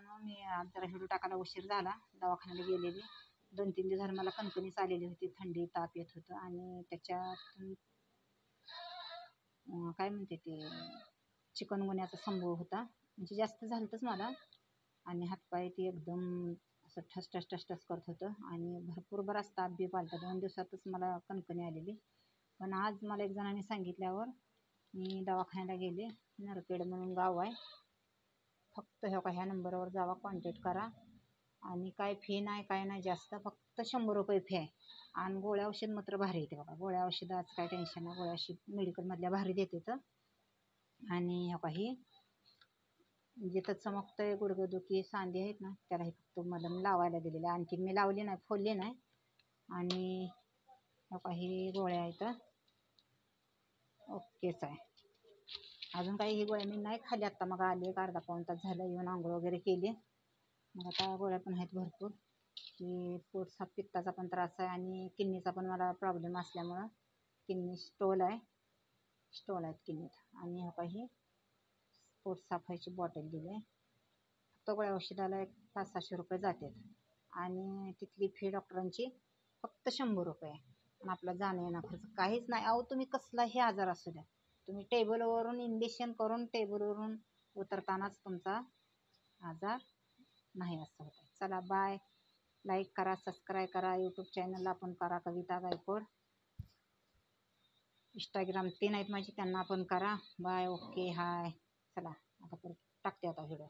मित्रांनो, मी आज जरा व्हिडिओ टाकायला उशीर झाला. दवाखान्याला गेलेली. 2-3 दिवस झाले मला कणकणीच आलेली होती, थंडी ताप येत होतं आणि त्याच्यात काय म्हणते ते चिकनगुन्याचा संभव होता. म्हणजे जास्त झालंतच मला आणि हातपाय ते एकदम असं ठस ठस ठस ठस करत होतं आणि भरपूर बराच ताप बीप आलता. 2 दिवसातच मला कणकणी आलेली. पण आज मला एक जणांनी सांगितल्यावर मी दवाखान्याला गेले. नरखेड म्हणून गाव आहे. फक्त ह्या नंबरवर जावा, कॉन्टॅक्ट करा आणि काय फी नाही काय नाही जास्त, फक्त 100 रुपये फी आहे. आणि गोळ्या औषध मात्र भारी येते बघा. गोळ्या औषधाचं काय टेन्शन नाही. गोळ्या औषध मेडिकलमधल्या भारी देते तर. आणि काही जिथं चमकतंय गुडघेदुखी सांधे आहेत ना त्याला हे फक्त मलम लावायला दिलेलं आहे. आणखी मी लावली नाही, फोडली नाही. आणि काही गोळ्या आहेत, ओकेच आहे. अजून काही ही गोळ्या मी नाही खाल्ली. आत्ता मग आली, एक अर्धा पाऊण तास झालं येऊन आंघोळ वगैरे केली. मग आता गोळ्या पण आहेत भरपूर. की पोटचा पित्ताचा पण त्रास आहे आणि किडनीचा पण मला प्रॉब्लेम असल्यामुळं किडनी स्टोल आहेत किडनीत. आणि काही पोट साफ व्हायची बॉटल दिली आहे. फक्त गोळ्या औषधाला एक 500-600 रुपये जातात. आणि तिथली फी डॉक्टरांची फक्त 100 रुपये आहे. आणि आपला जाणं येणं खर्च काहीच नाही. अहो तुम्ही कसलाही आजार असू द्या, तुम्ही टेबलवरून इंजेक्शन करून टेबलवरून उतरतानाच तुमचा आजार नाही असं होतं. चला बाय. लाईक करा, सबस्क्राईब करा. यूट्यूब चॅनलला पण करा कविता गायकवाड. इंस्टाग्राम 3 आहेत माझी, त्यांना पण करा. बाय. ओके. हाय. चला आता परत टाकते आता व्हिडिओ.